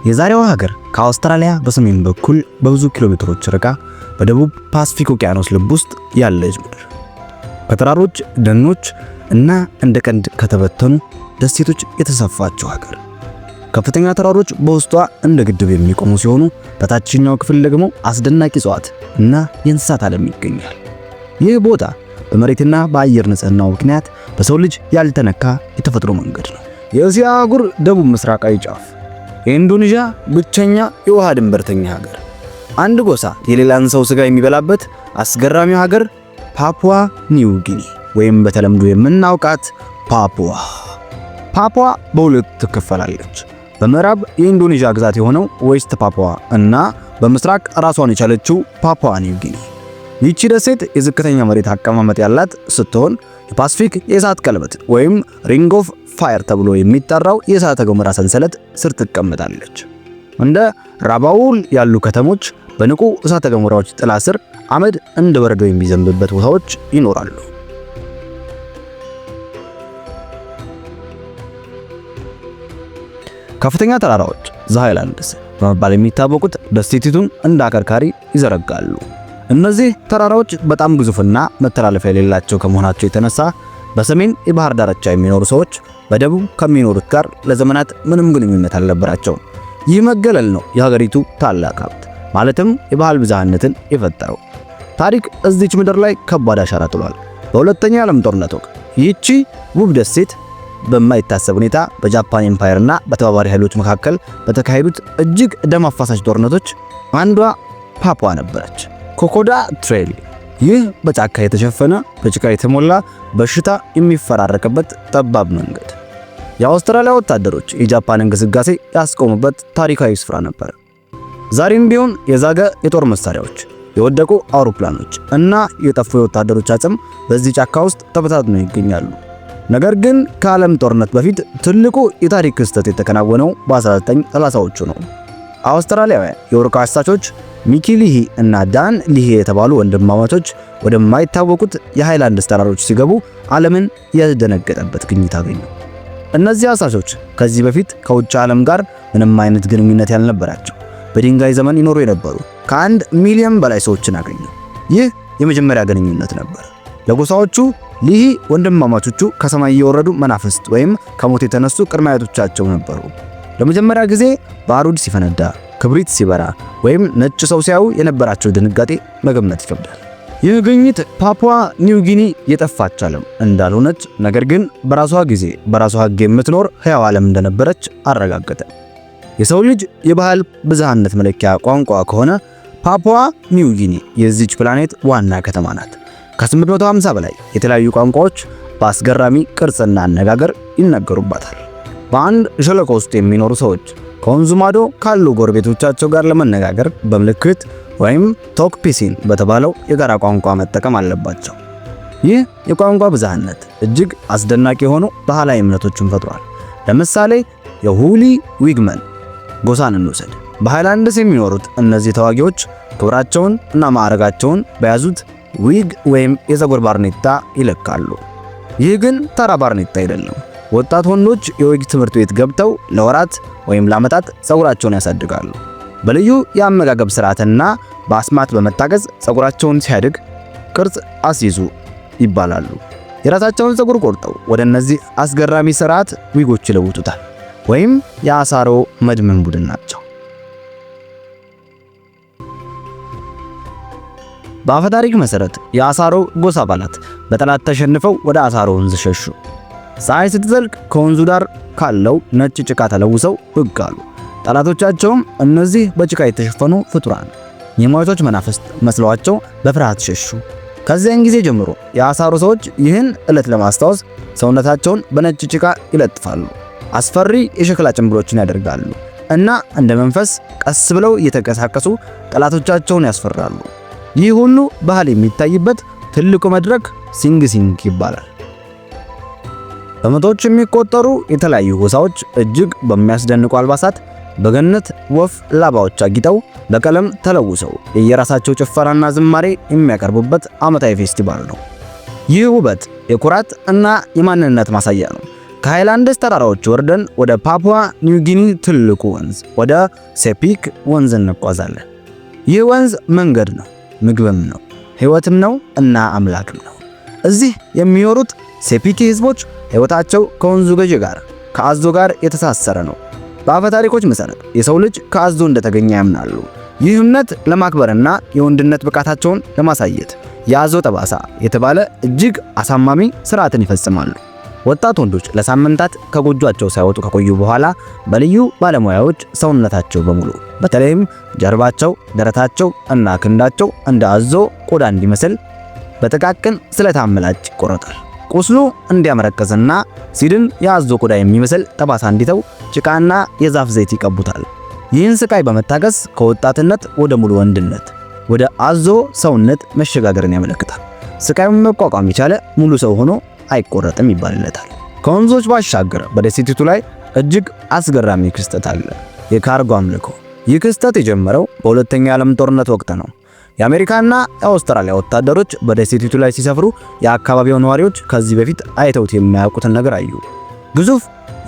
የዛሬዋ ሀገር ከአውስትራሊያ በሰሜን በኩል በብዙ ኪሎ ሜትሮች ርቃ በደቡብ ፓሲፊክ ውቅያኖስ ልብ ውስጥ ያለች ምድር ከተራሮች፣ ደኖች እና እንደ ቀንድ ከተበተኑ ደሴቶች የተሰፋችው ሀገር። ከፍተኛ ተራሮች በውስጧ እንደ ግድብ የሚቆሙ ሲሆኑ በታችኛው ክፍል ደግሞ አስደናቂ እጽዋት እና የእንስሳት ዓለም ይገኛል። ይህ ቦታ በመሬትና በአየር ንጽህናው ምክንያት በሰው ልጅ ያልተነካ የተፈጥሮ መንገድ ነው። የእስያ አህጉር ደቡብ ምስራቃዊ ጫፍ የኢንዶኔዥያ ብቸኛ የውሃ ድንበርተኛ ሀገር። አንድ ጎሳ የሌላን ሰው ስጋ የሚበላበት አስገራሚው ሀገር ፓፑዋ ኒው ጊኒ ወይም በተለምዶ የምናውቃት ፓፑዋ። ፓፑዋ በሁለት ትከፈላለች። በምዕራብ የኢንዶኔዥያ ግዛት የሆነው ዌስት ፓፑዋ እና በምስራቅ ራሷን የቻለችው ፓፑዋ ኒው ጊኒ። ይህቺ ደሴት የዝቅተኛ መሬት አቀማመጥ ያላት ስትሆን የፓሲፊክ የእሳት ቀለበት ወይም ሪንግ ኦፍ ፋየር ተብሎ የሚጠራው የእሳተ ገሞራ ሰንሰለት ስር ትቀመጣለች። እንደ ራባውል ያሉ ከተሞች በንቁ እሳተ ገሞራዎች ጥላ ስር አመድ እንደ በረዶ የሚዘንብበት ቦታዎች ይኖራሉ። ከፍተኛ ተራራዎች ዘሃይላንድስ በመባል የሚታወቁት ደሴቲቱን እንደ አከርካሪ ይዘረጋሉ። እነዚህ ተራራዎች በጣም ግዙፍና መተላለፊያ የሌላቸው ከመሆናቸው የተነሳ በሰሜን የባህር ዳርቻ የሚኖሩ ሰዎች በደቡብ ከሚኖሩት ጋር ለዘመናት ምንም ግንኙነት አልነበራቸውም። ይህ መገለል ነው የሀገሪቱ ታላቅ ሀብት ማለትም የባህል ብዝሃነትን የፈጠረው። ታሪክ እዚች ምድር ላይ ከባድ አሻራ ጥሏል። በሁለተኛው የዓለም ጦርነት ወቅት ይህቺ ውብ ደሴት በማይታሰብ ሁኔታ በጃፓን ኤምፓየር እና በተባባሪ ኃይሎች መካከል በተካሄዱት እጅግ ደም አፋሳሽ ጦርነቶች አንዷ ፓፑዋ ነበረች። ኮኮዳ ትሬል ይህ በጫካ የተሸፈነ በጭቃ የተሞላ በሽታ የሚፈራረቅበት ጠባብ መንገድ የአውስትራሊያ ወታደሮች የጃፓንን ግስጋሴ ያስቆሙበት ታሪካዊ ስፍራ ነበር። ዛሬም ቢሆን የዛገ የጦር መሳሪያዎች፣ የወደቁ አውሮፕላኖች እና የጠፉ የወታደሮች አጽም በዚህ ጫካ ውስጥ ተበታትነው ይገኛሉ። ነገር ግን ከዓለም ጦርነት በፊት ትልቁ የታሪክ ክስተት የተከናወነው በ1930ዎቹ ነው። አውስትራሊያውያን የወርቅ አሳቾች ሚኪ ሊሂ እና ዳን ሊሂ የተባሉ ወንድማማቾች ወደማይታወቁት የሃይላንድስ ተራሮች ሲገቡ ዓለምን ያስደነገጠበት ግኝት አገኙ። እነዚህ አሳቾች ከዚህ በፊት ከውጭ ዓለም ጋር ምንም አይነት ግንኙነት ያልነበራቸው በድንጋይ ዘመን ይኖሩ የነበሩ ከ1 ሚሊዮን በላይ ሰዎችን አገኙ። ይህ የመጀመሪያ ግንኙነት ነበር። ለጎሳዎቹ ሊሂ ወንድማማቾቹ ከሰማይ የወረዱ መናፍስት ወይም ከሞት የተነሱ ቅድመ አያቶቻቸው ነበሩ። ለመጀመሪያ ጊዜ ባሩድ ሲፈነዳ፣ ክብሪት ሲበራ ወይም ነጭ ሰው ሲያዩ የነበራቸው ድንጋጤ መገመት ይከብዳል። ይህ ግኝት ፓፑዋ ኒው ጊኒ የጠፋች ዓለም እንዳልሆነች ነገር ግን በራሷ ጊዜ በራሷ ሕግ የምትኖር ሕያው ዓለም እንደነበረች አረጋገጠ። የሰው ልጅ የባህል ብዝሃነት መለኪያ ቋንቋ ከሆነ ፓፑዋ ኒው ጊኒ የዚች ፕላኔት ዋና ከተማ ናት። ከ850 በላይ የተለያዩ ቋንቋዎች በአስገራሚ ቅርጽና አነጋገር ይነገሩባታል። በአንድ ሸለቆ ውስጥ የሚኖሩ ሰዎች ከወንዙ ማዶ ካሉ ጎረቤቶቻቸው ጋር ለመነጋገር በምልክት ወይም ቶክ ፒሲን በተባለው የጋራ ቋንቋ መጠቀም አለባቸው። ይህ የቋንቋ ብዝሃነት እጅግ አስደናቂ የሆኑ ባህላዊ እምነቶችን ፈጥሯል። ለምሳሌ የሁሊ ዊግመን ጎሳን እንውሰድ። በሃይላንድስ የሚኖሩት እነዚህ ተዋጊዎች ክብራቸውን እና ማዕረጋቸውን በያዙት ዊግ ወይም የፀጉር ባርኔጣ ይለካሉ። ይህ ግን ተራ ባርኔጣ አይደለም። ወጣት ወንዶች የዊግ ትምህርት ቤት ገብተው ለወራት ወይም ለዓመታት ፀጉራቸውን ያሳድጋሉ። በልዩ የአመጋገብ ስርዓትና በአስማት በመታገዝ ፀጉራቸውን ሲያድግ ቅርጽ አስይዙ ይባላሉ። የራሳቸውን ፀጉር ቆርጠው ወደ እነዚህ አስገራሚ ስርዓት ዊጎች ይለውጡታል። ወይም የአሳሮ መድመን ቡድን ናቸው። በአፈታሪክ መሰረት የአሳሮ ጎሳ አባላት በጠላት ተሸንፈው ወደ አሳሮ ወንዝ ሸሹ። ፀሐይ ስትዘልቅ ከወንዙ ዳር ካለው ነጭ ጭቃ ተለውሰው ብቅ አሉ። ጠላቶቻቸውም እነዚህ በጭቃ የተሸፈኑ ፍጡራን የሟቾች መናፍስት መስለዋቸው በፍርሃት ሸሹ። ከዚያን ጊዜ ጀምሮ የአሳሮ ሰዎች ይህን ዕለት ለማስታወስ ሰውነታቸውን በነጭ ጭቃ ይለጥፋሉ፣ አስፈሪ የሸክላ ጭንብሎችን ያደርጋሉ እና እንደ መንፈስ ቀስ ብለው እየተንቀሳቀሱ ጠላቶቻቸውን ያስፈራሉ። ይህ ሁሉ ባህል የሚታይበት ትልቁ መድረክ ሲንግ ሲንግ ይባላል። በመቶዎች የሚቆጠሩ የተለያዩ ጎሳዎች እጅግ በሚያስደንቁ አልባሳት በገነት ወፍ ላባዎች አጊጠው በቀለም ተለውሰው የየራሳቸው ጭፈራና ዝማሬ የሚያቀርቡበት ዓመታዊ ፌስቲቫል ነው። ይህ ውበት የኩራት እና የማንነት ማሳያ ነው። ከሃይላንድስ ተራራዎች ወርደን ወደ ፓፑዋ ኒው ጊኒ ትልቁ ወንዝ ወደ ሴፒክ ወንዝ እንጓዛለን። ይህ ወንዝ መንገድ ነው፣ ምግብም ነው፣ ሕይወትም ነው እና አምላክም ነው። እዚህ የሚኖሩት ሴፒክ ህዝቦች ሕይወታቸው ከወንዙ ገዢ ጋር ከአዞ ጋር የተሳሰረ ነው። በአፈ ታሪኮች መሰረት የሰው ልጅ ከአዞ እንደተገኘ ያምናሉ። ይህ እምነት ለማክበርና የወንድነት ብቃታቸውን ለማሳየት የአዞ ጠባሳ የተባለ እጅግ አሳማሚ ስርዓትን ይፈጽማሉ። ወጣት ወንዶች ለሳምንታት ከጎጇቸው ሳይወጡ ከቆዩ በኋላ በልዩ ባለሙያዎች ሰውነታቸው በሙሉ በተለይም ጀርባቸው፣ ደረታቸው እና ክንዳቸው እንደ አዞ ቆዳ እንዲመስል በጥቃቅን ስለታም ምላጭ ይቆረጣል። ቁስሉ እንዲያመረቅዝና ሲድን የአዞ ቆዳ የሚመስል ጠባሳ እንዲተው ጭቃና የዛፍ ዘይት ይቀቡታል። ይህን ስቃይ በመታገስ ከወጣትነት ወደ ሙሉ ወንድነት ወደ አዞ ሰውነት መሸጋገርን ያመለክታል። ስቃዩን መቋቋም የቻለ ሙሉ ሰው ሆኖ አይቆረጥም ይባልለታል። ከወንዞች ባሻገር በደሴቲቱ ላይ እጅግ አስገራሚ ክስተት አለ፣ የካርጎ አምልኮ። ይህ ክስተት የጀመረው በሁለተኛው የዓለም ጦርነት ወቅት ነው። የአሜሪካና የአውስትራሊያ ወታደሮች በደሴቲቱ ላይ ሲሰፍሩ የአካባቢው ነዋሪዎች ከዚህ በፊት አይተውት የማያውቁትን ነገር አዩ። ግዙፍ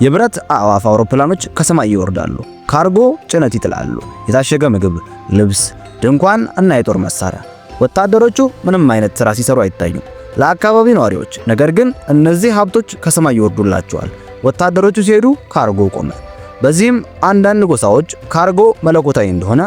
የብረት አዕዋፍ አውሮፕላኖች ከሰማይ ይወርዳሉ፣ ካርጎ ጭነት ይጥላሉ፣ የታሸገ ምግብ፣ ልብስ፣ ድንኳን እና የጦር መሳሪያ። ወታደሮቹ ምንም አይነት ሥራ ሲሰሩ አይታዩም ለአካባቢው ነዋሪዎች። ነገር ግን እነዚህ ሀብቶች ከሰማይ ይወርዱላቸዋል። ወታደሮቹ ሲሄዱ ካርጎ ቆመ። በዚህም አንዳንድ ጎሳዎች ካርጎ መለኮታዊ እንደሆነ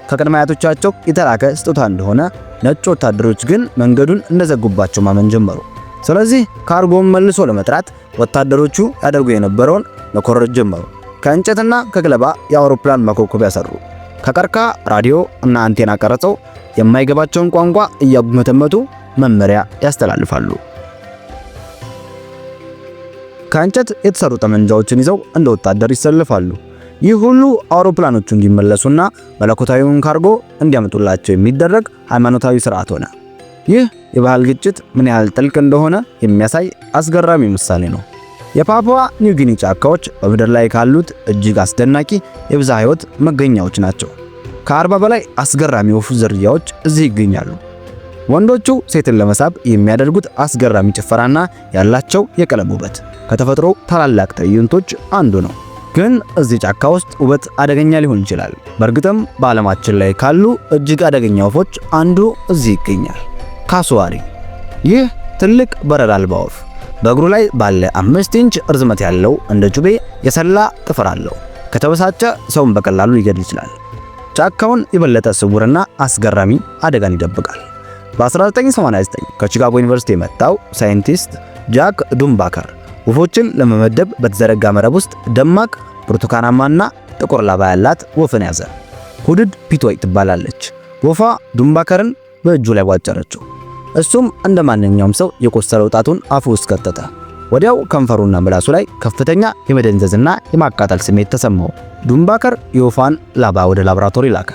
ከቅድመ አያቶቻቸው የተላከ ስጦታ እንደሆነ፣ ነጭ ወታደሮች ግን መንገዱን እንደዘጉባቸው ማመን ጀመሩ። ስለዚህ ካርጎን መልሶ ለመጥራት ወታደሮቹ ያደርጉ የነበረውን መኮረጅ ጀመሩ። ከእንጨትና ከገለባ የአውሮፕላን ማኮብኮቢያ ሰሩ። ከቀርከሃ ራዲዮ እና አንቴና ቀርጸው የማይገባቸውን ቋንቋ እያመተመቱ መመሪያ ያስተላልፋሉ። ከእንጨት የተሰሩ ጠመንጃዎችን ይዘው እንደ ወታደር ይሰልፋሉ። ይህ ሁሉ አውሮፕላኖቹ እንዲመለሱና መለኮታዊውን ካርጎ እንዲያመጡላቸው የሚደረግ ሃይማኖታዊ ሥርዓት ሆነ። ይህ የባህል ግጭት ምን ያህል ጥልቅ እንደሆነ የሚያሳይ አስገራሚ ምሳሌ ነው። የፓፑዋ ኒው ጊኒ ጫካዎች በምድር ላይ ካሉት እጅግ አስደናቂ የብዝሃ ሕይወት መገኛዎች ናቸው። ከ40 በላይ አስገራሚ ወፍ ዝርያዎች እዚህ ይገኛሉ። ወንዶቹ ሴትን ለመሳብ የሚያደርጉት አስገራሚ ጭፈራና ያላቸው የቀለም ውበት ከተፈጥሮ ታላላቅ ትዕይንቶች አንዱ ነው። ግን እዚህ ጫካ ውስጥ ውበት አደገኛ ሊሆን ይችላል። በእርግጥም በዓለማችን ላይ ካሉ እጅግ አደገኛ ወፎች አንዱ እዚህ ይገኛል፣ ካሱዋሪ። ይህ ትልቅ በረራ አልባ ወፍ በእግሩ ላይ ባለ 5 ኢንች ርዝመት ያለው እንደ ጩቤ የሰላ ጥፍር አለው። ከተበሳጨ ሰውን በቀላሉ ሊገድል ይችላል። ጫካውን የበለጠ ስውርና አስገራሚ አደጋን ይደብቃል። በ1989 ከቺካጎ ዩኒቨርሲቲ የመጣው ሳይንቲስት ጃክ ዱምባከር ወፎችን ለመመደብ በተዘረጋ መረብ ውስጥ ደማቅ ብርቱካናማና ጥቁር ላባ ያላት ወፍን ያዘ። ሁድድ ፒቶይ ትባላለች። ወፏ ዱምባከርን በእጁ ላይ ቧጨረችው። እሱም እንደ ማንኛውም ሰው የቆሰለው ጣቱን አፉ ውስጥ ከተተ። ወዲያው ከንፈሩና ምላሱ ላይ ከፍተኛ የመደንዘዝና የማቃጠል ስሜት ተሰማው። ዱምባከር የወፏን ላባ ወደ ላቦራቶሪ ላከ።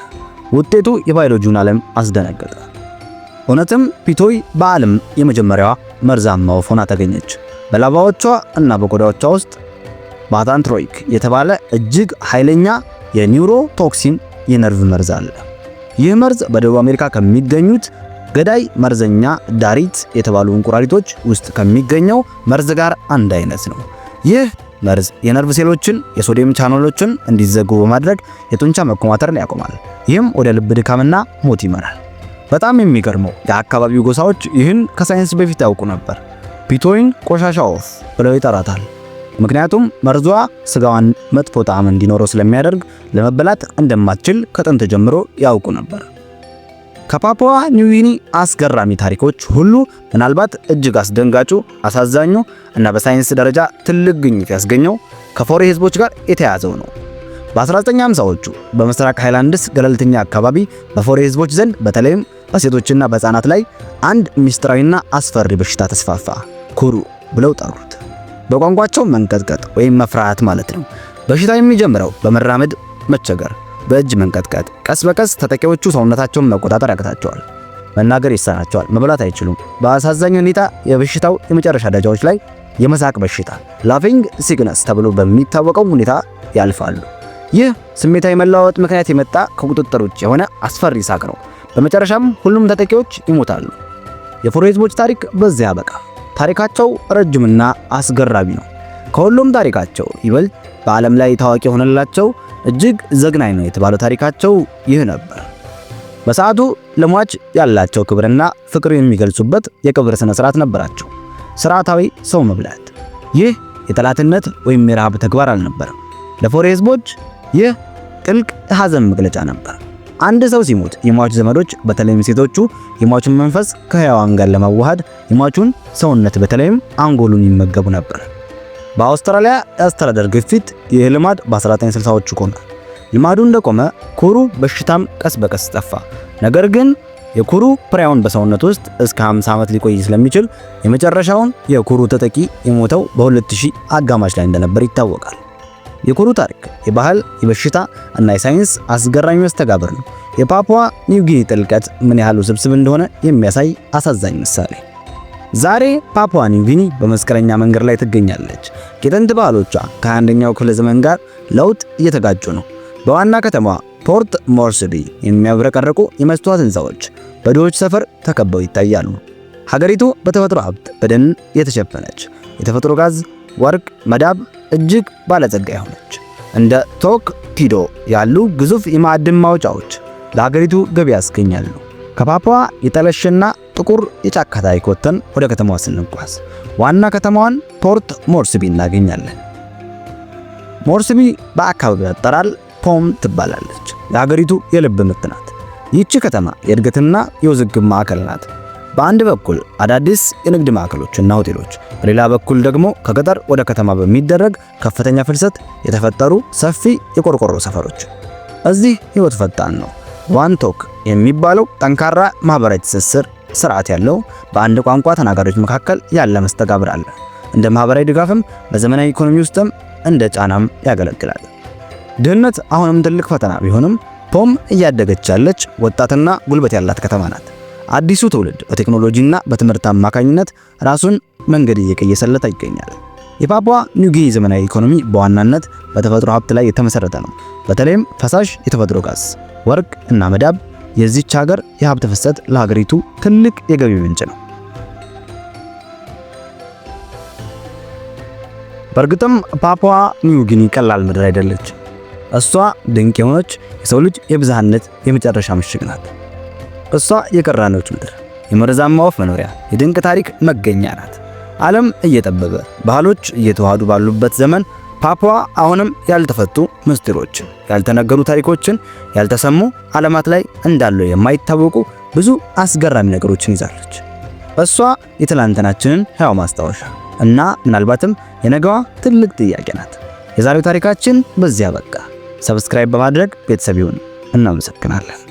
ውጤቱ የባዮሎጂውን ዓለም አስደነገጠ። እውነትም ፒቶይ በዓለም የመጀመሪያዋ መርዛማ ወፍ ሆና ተገኘች። በላባዎቿ እና በቆዳዎቿ ውስጥ ባታንትሮይክ የተባለ እጅግ ኃይለኛ የኒውሮቶክሲን የነርቭ መርዝ አለ። ይህ መርዝ በደቡብ አሜሪካ ከሚገኙት ገዳይ መርዘኛ ዳሪት የተባሉ እንቁራሪቶች ውስጥ ከሚገኘው መርዝ ጋር አንድ አይነት ነው። ይህ መርዝ የነርቭ ሴሎችን የሶዲየም ቻናሎችን እንዲዘጉ በማድረግ የጡንቻ መኮማተርን ያቆማል። ይህም ወደ ልብ ድካምና ሞት ይመራል። በጣም የሚገርመው የአካባቢው ጎሳዎች ይህን ከሳይንስ በፊት ያውቁ ነበር። ፒቶይን ቆሻሻ ወፍ ብለው ይጠራታል። ምክንያቱም መርዟ ስጋዋን መጥፎ ጣዕም እንዲኖረው ስለሚያደርግ ለመበላት እንደማትችል ከጥንት ጀምሮ ያውቁ ነበር። ከፓፑዋ ኒው ጊኒ አስገራሚ ታሪኮች ሁሉ ምናልባት እጅግ አስደንጋጩ፣ አሳዛኙ እና በሳይንስ ደረጃ ትልቅ ግኝት ያስገኘው ከፎሬ ህዝቦች ጋር የተያያዘው ነው። በ1950ዎቹ በምስራቅ ሃይላንድስ ገለልተኛ አካባቢ በፎሬ ህዝቦች ዘንድ በተለይም በሴቶችና በህፃናት ላይ አንድ ሚስጥራዊና አስፈሪ በሽታ ተስፋፋ። ኩሩ ብለው ጠሩት። በቋንቋቸው መንቀጥቀጥ ወይም መፍራት ማለት ነው። በሽታው የሚጀምረው በመራመድ መቸገር፣ በእጅ መንቀጥቀጥ፣ ቀስ በቀስ ተጠቂዎቹ ሰውነታቸውን መቆጣጠር ያቅታቸዋል፣ መናገር ይሳናቸዋል፣ መብላት አይችሉም። በአሳዛኝ ሁኔታ የበሽታው የመጨረሻ ደረጃዎች ላይ የመሳቅ በሽታ ላፊንግ ሲክነስ ተብሎ በሚታወቀው ሁኔታ ያልፋሉ። ይህ ስሜታዊ መለዋወጥ ምክንያት የመጣ ከቁጥጥር ውጭ የሆነ አስፈሪ ሳቅ ነው። በመጨረሻም ሁሉም ተጠቂዎች ይሞታሉ። የፎሬ ህዝቦች ታሪክ በዚያ ያበቃ። ታሪካቸው ረጅምና አስገራሚ ነው። ከሁሉም ታሪካቸው ይበልጥ በዓለም ላይ ታዋቂ የሆነላቸው እጅግ ዘግናኝ ነው የተባለው ታሪካቸው ይህ ነበር። በሰዓቱ ለሟች ያላቸው ክብርና ፍቅር የሚገልጹበት የቀብር ስነ ስርዓት ነበራቸው። ስርዓታዊ ሰው መብላት። ይህ የጠላትነት ወይም የረሃብ ተግባር አልነበረም። ለፎሬ ህዝቦች ይህ ጥልቅ የሐዘን መግለጫ ነበር። አንድ ሰው ሲሞት የሟች ዘመዶች በተለይም ሴቶቹ የሟቹን መንፈስ ከሕያዋን ጋር ለማዋሃድ የሟቹን ሰውነት በተለይም አንጎሉን ይመገቡ ነበር። በአውስትራሊያ የአስተዳደር ግፊት ይህ ልማድ በ1960ዎቹ ቆመ። ልማዱ እንደቆመ ኩሩ በሽታም ቀስ በቀስ ጠፋ። ነገር ግን የኩሩ ፕራውን በሰውነት ውስጥ እስከ 50 ዓመት ሊቆይ ስለሚችል የመጨረሻውን የኩሩ ተጠቂ የሞተው በ2000 አጋማሽ ላይ እንደነበር ይታወቃል። የኩሩ ታሪክ የባህል፣ የበሽታ እና የሳይንስ አስገራሚ መስተጋብር ነው። የፓፑዋ ኒው ጊኒ ጥልቀት ምን ያህል ውስብስብ እንደሆነ የሚያሳይ አሳዛኝ ምሳሌ። ዛሬ ፓፑዋ ኒው ጊኒ በመስቀለኛ መንገድ ላይ ትገኛለች። የጥንት ባህሎቿ ከ21ኛው ክፍለ ዘመን ጋር ለውጥ እየተጋጩ ነው። በዋና ከተማዋ ፖርት ሞርስቢ የሚያብረቀርቁ የመስታወት ህንፃዎች በድሆች ሰፈር ተከበው ይታያሉ። ሀገሪቱ በተፈጥሮ ሀብት በደን የተሸፈነች፣ የተፈጥሮ ጋዝ፣ ወርቅ፣ መዳብ እጅግ ባለጸጋ የሆነች፣ እንደ ቶክ ኪዶ ያሉ ግዙፍ የማዕድን ማውጫዎች ለሀገሪቱ ገቢ ያስገኛሉ። ከፓፑዋ የጠለሸና ጥቁር የጫካ ታሪክ ወጥተን ወደ ከተማዋ ስንጓዝ ዋና ከተማዋን ፖርት ሞርስቢ እናገኛለን። ሞርስቢ በአካባቢው አጠራር ፖም ትባላለች። የሀገሪቱ የልብ ምት ናት። ይህች ከተማ የእድገትና የውዝግብ ማዕከል ናት። በአንድ በኩል አዳዲስ የንግድ ማዕከሎችና ሆቴሎች፣ በሌላ በኩል ደግሞ ከገጠር ወደ ከተማ በሚደረግ ከፍተኛ ፍልሰት የተፈጠሩ ሰፊ የቆርቆሮ ሰፈሮች። እዚህ ህይወት ፈጣን ነው። ዋንቶክ የሚባለው ጠንካራ ማህበራዊ ትስስር ስርዓት ያለው በአንድ ቋንቋ ተናጋሪዎች መካከል ያለ መስተጋብር አለ። እንደ ማህበራዊ ድጋፍም በዘመናዊ ኢኮኖሚ ውስጥም እንደ ጫናም ያገለግላል። ድህነት አሁንም ትልቅ ፈተና ቢሆንም ፖም እያደገች ያለች ወጣትና ጉልበት ያላት ከተማ ናት። አዲሱ ትውልድ በቴክኖሎጂና በትምህርት አማካኝነት ራሱን መንገድ እየቀየሰለት ይገኛል። የፓፑዋ ኒው ጊኒ ዘመናዊ ኢኮኖሚ በዋናነት በተፈጥሮ ሀብት ላይ የተመሰረተ ነው። በተለይም ፈሳሽ የተፈጥሮ ጋዝ፣ ወርቅ እና መዳብ የዚች ሀገር የሀብት ፍሰት ለሀገሪቱ ትልቅ የገቢ ምንጭ ነው። በእርግጥም ፓፑዋ ኒው ጊኒ ቀላል ምድር አይደለች። እሷ ድንቅ የሆነች የሰው ልጅ የብዝሃነት የመጨረሻ ምሽግ ናት። እሷ የቀራኔዎች ምድር፣ የመርዛማ ወፍ መኖሪያ፣ የድንቅ ታሪክ መገኛ ናት። ዓለም እየጠበበ ባህሎች እየተዋሃዱ ባሉበት ዘመን ፓፑዋ አሁንም ያልተፈቱ ምስጢሮችን፣ ያልተነገሩ ታሪኮችን፣ ያልተሰሙ ዓለማት ላይ እንዳሉ የማይታወቁ ብዙ አስገራሚ ነገሮችን ይዛለች። እሷ የትላንትናችንን ሕያው ማስታወሻ እና ምናልባትም የነገዋ ትልቅ ጥያቄ ናት። የዛሬው ታሪካችን በዚያ በቃ። ሰብስክራይብ በማድረግ ቤተሰብ ይሁኑ። እናመሰግናለን።